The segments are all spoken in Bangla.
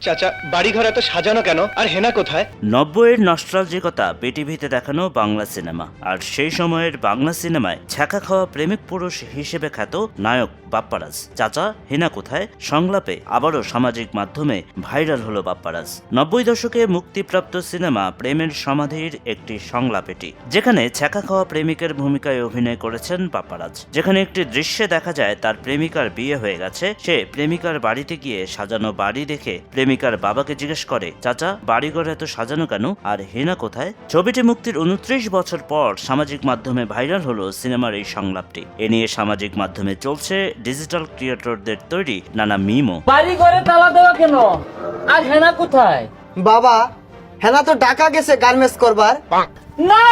চাচা বাড়িঘর এত সাজানো কেন, আর হেনা কোথায়? 90-এর নস্টালজিকতা পিটিভিতে দেখানো বাংলা সিনেমা, আর সেই সময়ের বাংলা সিনেমায় ছ্যাঁকা খাওয়া প্রেমিক পুরুষ হিসেবে খ্যাত নায়ক বাপ্পারাজ। চাচা হেনা কোথায় সংলাপে আবারও সামাজিক মাধ্যমে ভাইরাল হলো বাপ্পারাজ। 90 দশকে মুক্তিপ্রাপ্ত সিনেমা প্রেমের সমাধির একটি সংলাপ এটি, যেখানে ছ্যাঁকা খাওয়া প্রেমিকের ভূমিকায় অভিনয় করেছেন বাপ্পারাজ। যেখানে একটি দৃশ্যে দেখা যায় তার প্রেমিকার বিয়ে হয়ে গেছে, সে প্রেমিকার বাড়িতে গিয়ে সাজানো বাড়ি দেখে প্রেমিকার বাবাকে জিজ্ঞেস করে, চাচা বাড়িঘর এত সাজানো কেন, আর হেনা কোথায়? ছবিটি মুক্তির 29 বছর পর সামাজিক মাধ্যমে ভাইরাল হলো সিনেমার এই সংলাপটি। এ নিয়ে সামাজিক মাধ্যমে চলছে ডিজিটাল ক্রিয়েটরদের তৈরি নানা মিমও। বাড়িঘরে তালা দেওয়া কেন, আর হেনা কোথায়? বাবা, হেনা তো ঢাকা গেছে গার্মেন্টস করবার। না,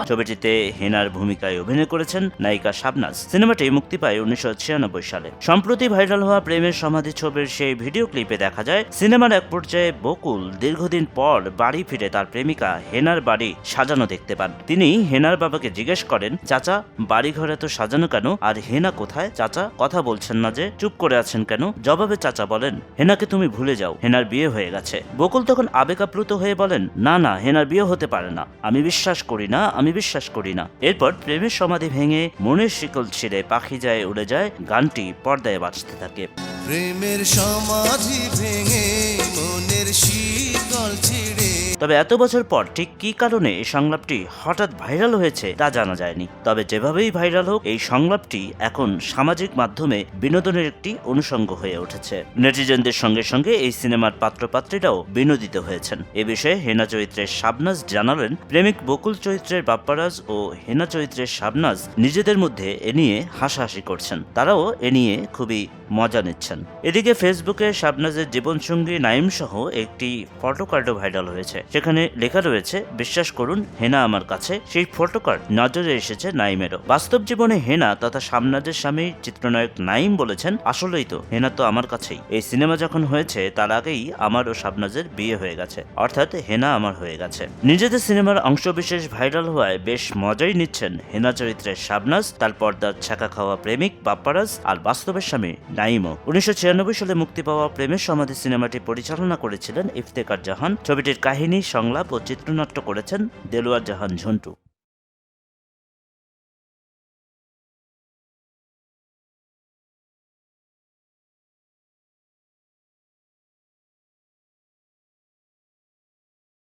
ছবিটিতে হেনার ভূমিকায় অভিনয় করেছেন নায়িকা শাবনাজ। সিনেমাটি মুক্তি পায় 1996 সালে। সম্প্রতি ভাইরাল হওয়া প্রেমের সমাধি ছবির সেই ভিডিও ক্লিপে দেখা যায় সিনেমার এক পর্যায়ে বকুল দীর্ঘদিন পর বাড়ি ফিরে তার প্রেমিকা হেনার বাড়ি সাজানো দেখতে পান। তিনি হেনার বাবাকে জিজ্ঞেস করেন, চাচা বাড়িঘর এত সাজানো কেন, আর হেনা কোথায়? চাচা কথা বলছেন না যে, চুপ করে আছেন কেন? জবাবে চাচা বলেন, হেনাকে তুমি ভুলে যাও, হেনার বিয়ে হয়ে গেছে। বকুল তখন আবেগাপ্লুত হয়ে বলেন, না না, হেনার বিয়ে হতে পারে না, আমি বিশ্বাস করি না, আমি বিশ্বাস করি না। এরপর প্রেমের সমাধি ভেঙে মনের শিকল ছিঁড়ে পাখি যায় উড়ে যায় গানটি পর্দায় বাজতে থাকে। প্রেমের সমাধি ভেঙে মনের শীতল ছিড়ে। তবে এত বছর পর ঠিক কী কারণে এই সংলাপটি হঠাৎ ভাইরাল হয়েছে তা জানা যায়নি। তবে যেভাবেই ভাইরাল হোক, এই সংলাপটি এখন সামাজিক মাধ্যমে বিনোদনের একটি অনুষঙ্গ হয়ে উঠেছে। নেটিজেনদের সঙ্গে সঙ্গে এই সিনেমার পাত্রপাত্রীরাও বিনোদিত হয়েছেন। এ বিষয়ে হেনা চরিত্রের শাবনাজ জানালেন, প্রেমিক বকুল চরিত্রের বাপ্পারাজ ও হেনা চরিত্রের শাবনাজ নিজেদের মধ্যে এ নিয়ে হাসাহাসি করছেন, তারাও এ নিয়ে খুবই মজা নিচ্ছেন। এদিকে ফেসবুকে শাবনাজের জীবনসঙ্গী নাইম সহ একটি ফটোকার্ডও ভাইরাল হয়েছে। সেখানে লেখা রয়েছে, বিশ্বাস করুন হেনা আমার কাছে। সেই ফটোকার্ড নজরে এসেছে নাইমেরও। বাস্তব জীবনে হেনা তথা শাবনাজের স্বামী চিত্রনায়ক নাইম বলেছেন, আসলেই তো হেনা তো আমার কাছেই। এই সিনেমা যখন হয়েছে তার আগেই আমার ও শাবনাজের বিয়ে হয়ে গেছে, অর্থাৎ হেনা আমার হয়ে গেছে। নিজেদের সিনেমার অংশবিশেষ ভাইরাল হওয়ায় বেশ মজাই নিচ্ছেন হেনা চরিত্রের শাবনাজ, তার পর্দার ছ্যাঁকা খাওয়া প্রেমিক বাপ্পারাজ আর বাস্তবের স্বামী নাইমও। 1996 সালে মুক্তি পাওয়া প্রেমের সমাধি সিনেমাটি পরিচালনা করেছিলেন ইফতেখার জাহান। ছবিটির কাহিনী, সংলাপ ও চিত্রনাট্য করেছেন দেলোয়ার জাহান ঝন্টু।